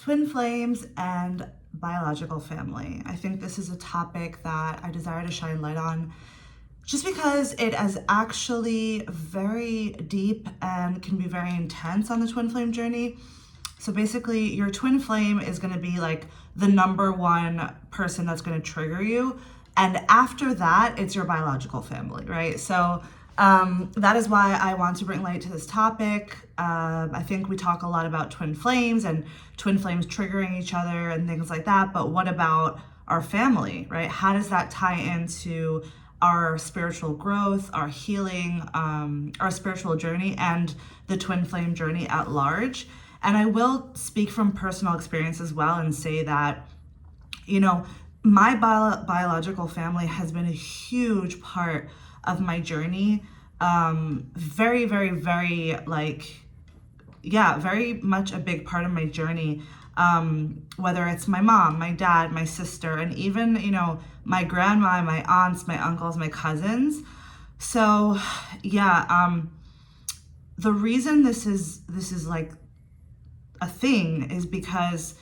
Twin flames and biological family. I think this is a topic that I desire to shine light on just because it is actually very deep and can be very intense on the twin flame journey. So basically, your twin flame is going to be like the number one person that's going to trigger you. And after that, it's your biological family, right? So that is why I want to bring light to this topic. I think we talk a lot about twin flames and twin flames triggering each other and things like that. But what about our family, right? How does that tie into our spiritual growth, our healing, our spiritual journey, and the twin flame journey at large? And I will speak from personal experience as well and say that, my biological family has been a huge part of my journey. Very, very, very very much a big part of my journey. Whether it's my mom, my dad, my sister, and even, my grandma, my aunts, my uncles, my cousins. So the reason this is like a thing is because,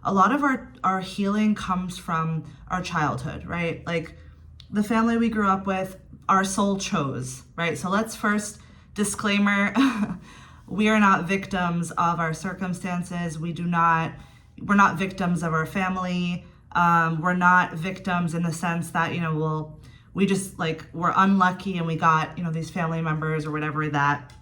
a lot of our healing comes from our childhood, right? Like the family we grew up with, our soul chose, right? So let's first disclaimer, we are not victims of our circumstances. We're not victims of our family. We're not victims in the sense that, we're unlucky and we got, these family members or whatever that,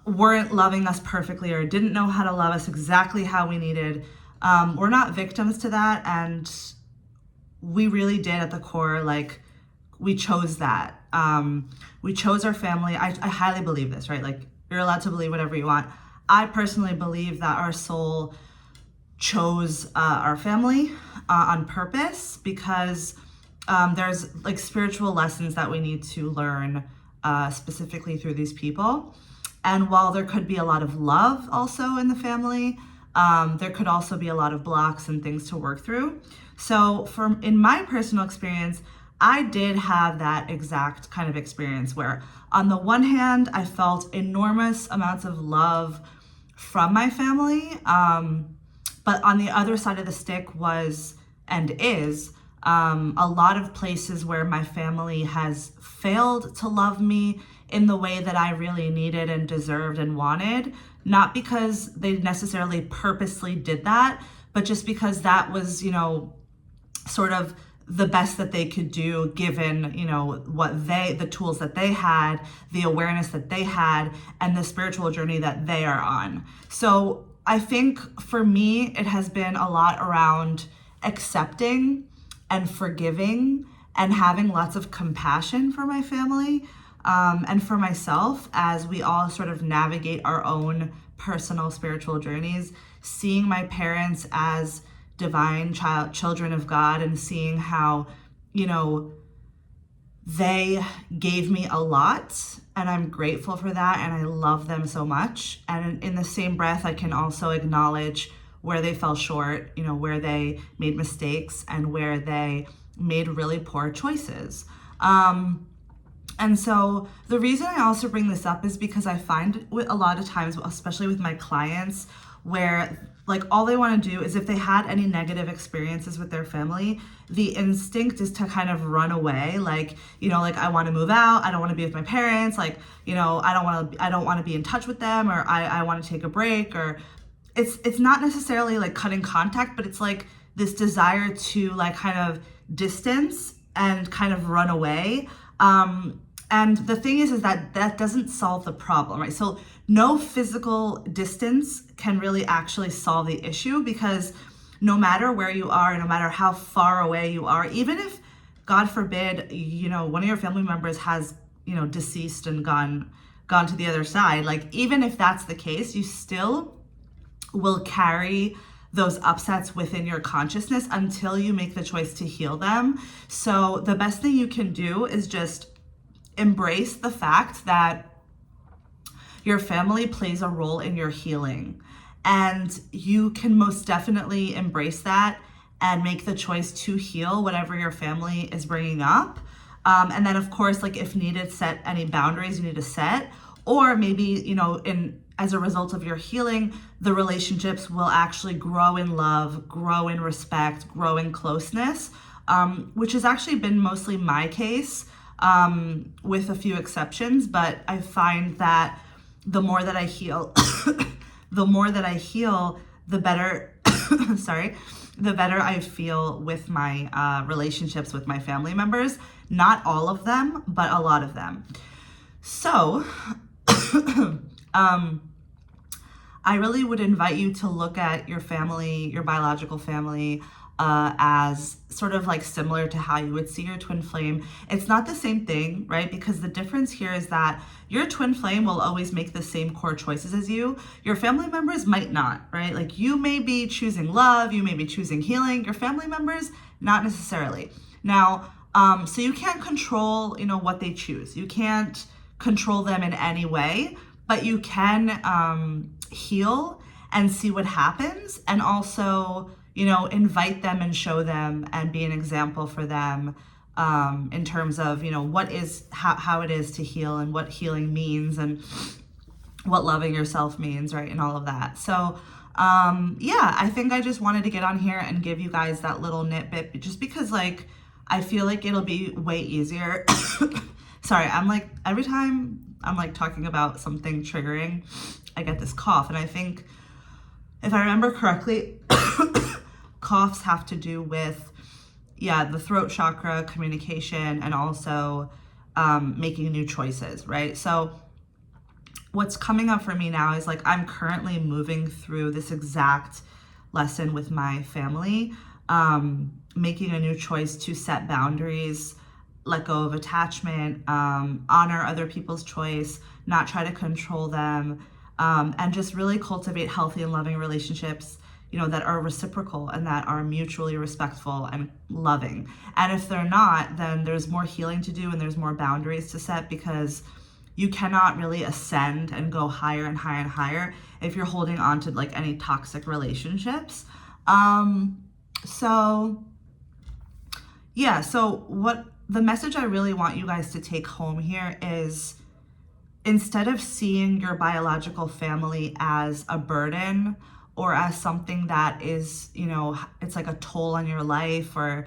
weren't loving us perfectly or didn't know how to love us exactly how we needed. We're not victims to that. And we really did at the core, we chose that. We chose our family. I highly believe this, right? Like you're allowed to believe whatever you want. I personally believe that our soul chose our family on purpose because there's like spiritual lessons that we need to learn specifically through these people. And while there could be a lot of love also in the family, there could also be a lot of blocks and things to work through. So in my personal experience, I did have that exact kind of experience where on the one hand, I felt enormous amounts of love from my family. But on the other side of the stick was and is a lot of places where my family has failed to love me in the way that I really needed and deserved and wanted, not because they necessarily purposely did that, but just because that was, sort of the best that they could do given, the tools that they had, the awareness that they had, and the spiritual journey that they are on. So I think for me, it has been a lot around accepting and forgiving and having lots of compassion for my family. And for myself, as we all sort of navigate our own personal spiritual journeys, seeing my parents as divine children of God and seeing how, they gave me a lot and I'm grateful for that and I love them so much. And in the same breath, I can also acknowledge where they fell short, where they made mistakes and where they made really poor choices. And so the reason I also bring this up is because I find a lot of times, especially with my clients, where all they want to do is if they had any negative experiences with their family, the instinct is to kind of run away. I want to move out. I don't want to be with my parents. I don't want to be in touch with them, or I want to take a break, or it's not necessarily cutting contact, but it's this desire to kind of distance and kind of run away. And the thing is that doesn't solve the problem, right? So no physical distance can really actually solve the issue, because no matter where you are, no matter how far away you are, even if, God forbid, one of your family members has, deceased and gone to the other side, even if that's the case, you still will carry those upsets within your consciousness until you make the choice to heal them. So the best thing you can do is just embrace the fact that your family plays a role in your healing. And you can most definitely embrace that and make the choice to heal whatever your family is bringing up. And then, of course, if needed, set any boundaries you need to set. Or maybe, as a result of your healing, the relationships will actually grow in love, grow in respect, grow in closeness, which has actually been mostly my case, with a few exceptions. But I find that the more that I heal, the better, sorry, the better I feel with my relationships with my family members. Not all of them, but a lot of them. So, I really would invite you to look at your family, your biological family, as sort of like similar to how you would see your twin flame. It's not the same thing, right? Because the difference here is that your twin flame will always make the same core choices as you. Your family members might not, right? Like you may be choosing love, you may be choosing healing. Your family members, not necessarily. Now, so you can't control, what they choose. You can't control them in any way, but you can heal and see what happens, and also, invite them and show them and be an example for them, in terms of, how it is to heal and what healing means and what loving yourself means, right? And all of that. So, I think I just wanted to get on here and give you guys that little nitbit, just because I feel like it'll be way easier. Sorry, every time I'm talking about something triggering, I get this cough. And I think, if I remember correctly, coughs have to do with, the throat chakra, communication, and also making new choices, right? So what's coming up for me now is I'm currently moving through this exact lesson with my family, making a new choice to set boundaries, let go of attachment, honor other people's choice, not try to control them, and just really cultivate healthy and loving relationships, that are reciprocal and that are mutually respectful and loving. And if they're not, then there's more healing to do and there's more boundaries to set, because you cannot really ascend and go higher and higher and higher if you're holding on to any toxic relationships. So what the message I really want you guys to take home here is, instead of seeing your biological family as a burden or as something that is, it's like a toll on your life, or,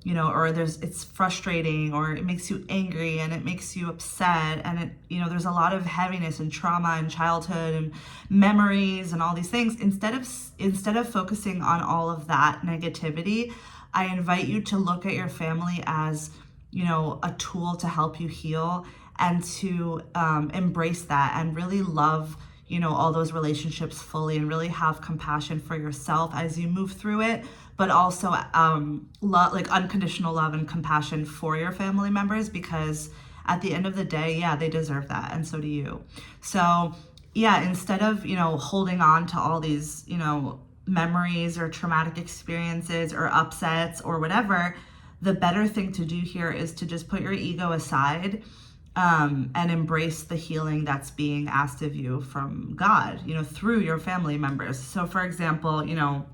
or it's frustrating, or it makes you angry and it makes you upset, and it, there's a lot of heaviness and trauma and childhood and memories and all these things. Instead of focusing on all of that negativity, I invite you to look at your family as, a tool to help you heal, and to embrace that and really love, all those relationships fully, and really have compassion for yourself as you move through it, but also unconditional love and compassion for your family members, because at the end of the day, they deserve that, and so do you. So instead of, holding on to all these, memories or traumatic experiences or upsets or whatever, the better thing to do here is to just put your ego aside, and embrace the healing that's being asked of you from God, through your family members. So for example, blah,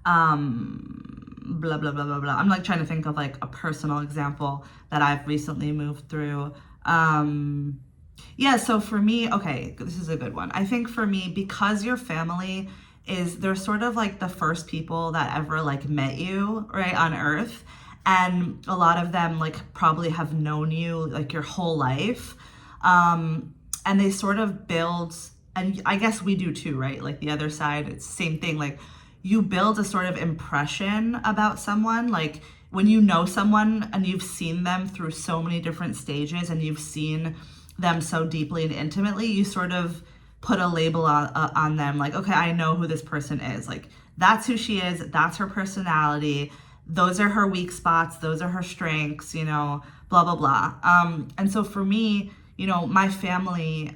blah, blah, blah, blah. I'm trying to think of a personal example that I've recently moved through. So for me, okay, this is a good one. I think for me, because your family they're sort of the first people that ever met you, right, on earth. And a lot of them probably have known you your whole life. And they sort of build, and I guess we do too, right? The other side, it's the same thing. You build a sort of impression about someone. When you know someone and you've seen them through so many different stages and you've seen them so deeply and intimately, you sort of put a label on them. Okay, I know who this person is. That's who she is. That's her personality. Those are her weak spots. Those are her strengths, blah, blah, blah. And so for me, my family,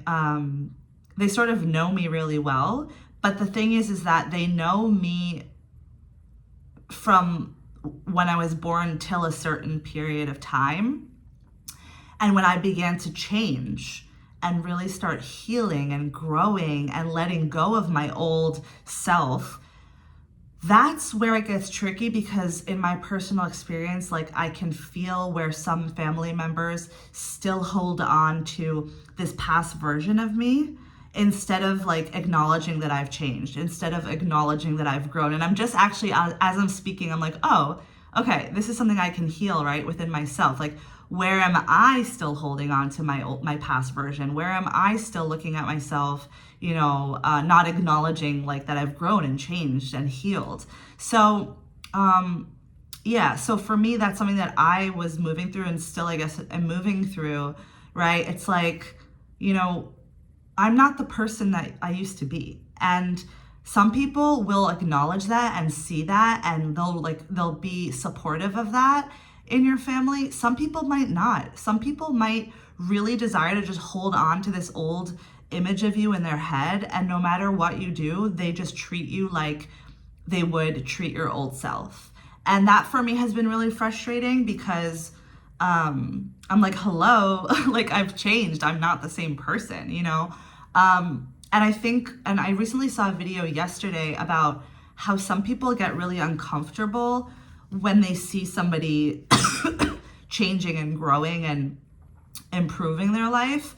they sort of know me really well. But the thing is that they know me from when I was born till a certain period of time. And when I began to change and really start healing and growing and letting go of my old self, that's where it gets tricky, because in my personal experience, I can feel where some family members still hold on to this past version of me instead of like acknowledging that I've changed, instead of acknowledging that I've grown. And I'm just actually, as I'm speaking, I'm like, oh, okay, this is something I can heal, right, within myself. Like, where am I still holding on to my past version? Where am I still looking at myself, not acknowledging like that I've grown and changed and healed? So, yeah, so for me, that's something that I was moving through and still, I guess, am moving through, right? It's like, I'm not the person that I used to be. And some people will acknowledge that and see that, and they'll be supportive of that in your family. Some people might not. Some people might really desire to just hold on to this old image of you in their head, and no matter what you do, they just treat you like they would treat your old self. And that for me has been really frustrating because I'm like, hello, like I've changed. I'm not the same person, And I recently saw a video yesterday about how some people get really uncomfortable when they see somebody changing and growing and improving their life,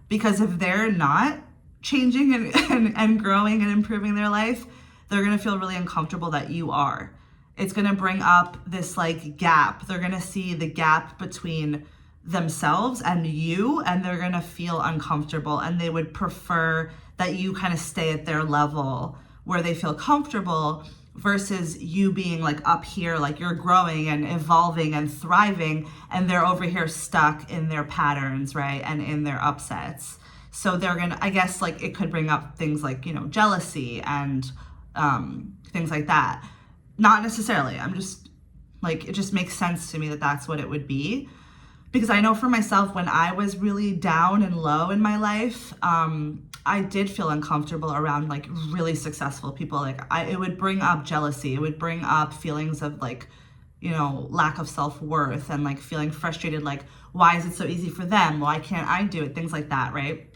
because if they're not changing and growing and improving their life, they're going to feel really uncomfortable that you are. It's going to bring up this like gap. They're going to see the gap between themselves and you, and they're going to feel uncomfortable, and they would prefer that you kind of stay at their level where they feel comfortable, versus you being like up here, like you're growing and evolving and thriving, and they're over here stuck in their patterns, right? And in their upsets. So they're gonna, I guess, like it could bring up things like, jealousy and things like that. Not necessarily. I'm just like, it just makes sense to me that that's what it would be. Because I know for myself, when I was really down and low in my life, I did feel uncomfortable around like really successful people. Like it would bring up jealousy. It would bring up feelings of like, lack of self-worth, and like feeling frustrated. Like, why is it so easy for them? Why can't I do it? Things like that, right?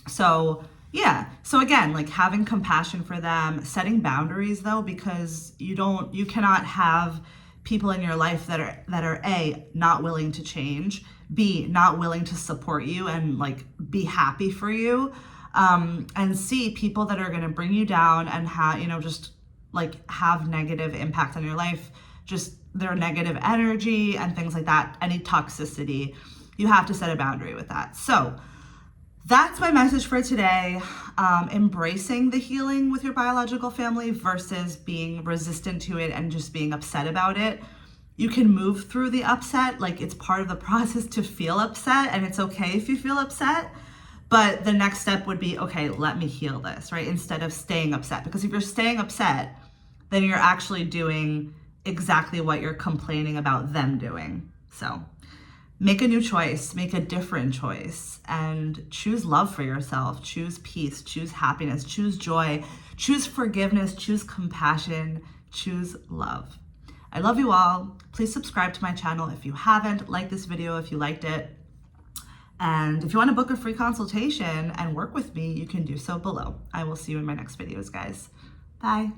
So yeah. So again, like having compassion for them, setting boundaries though, because you cannot have people in your life that are A, not willing to change, B, not willing to support you and like be happy for you, and C, people that are going to bring you down and just like have negative impact on your life, just their negative energy and things like that, any toxicity. You have to set a boundary with that. So that's my message for today. Embracing the healing with your biological family versus being resistant to it and just being upset about it. You can move through the upset. Like, it's part of the process to feel upset, and it's okay if you feel upset. But the next step would be, okay, let me heal this, right? Instead of staying upset. Because if you're staying upset, then you're actually doing exactly what you're complaining about them doing. So make a new choice, make a different choice, and choose love for yourself, choose peace, choose happiness, choose joy, choose forgiveness, choose compassion, choose love. I love you all. Please subscribe to my channel if you haven't. Like this video if you liked it. And if you want to book a free consultation and work with me, you can do so below. I will see you in my next videos, guys. Bye.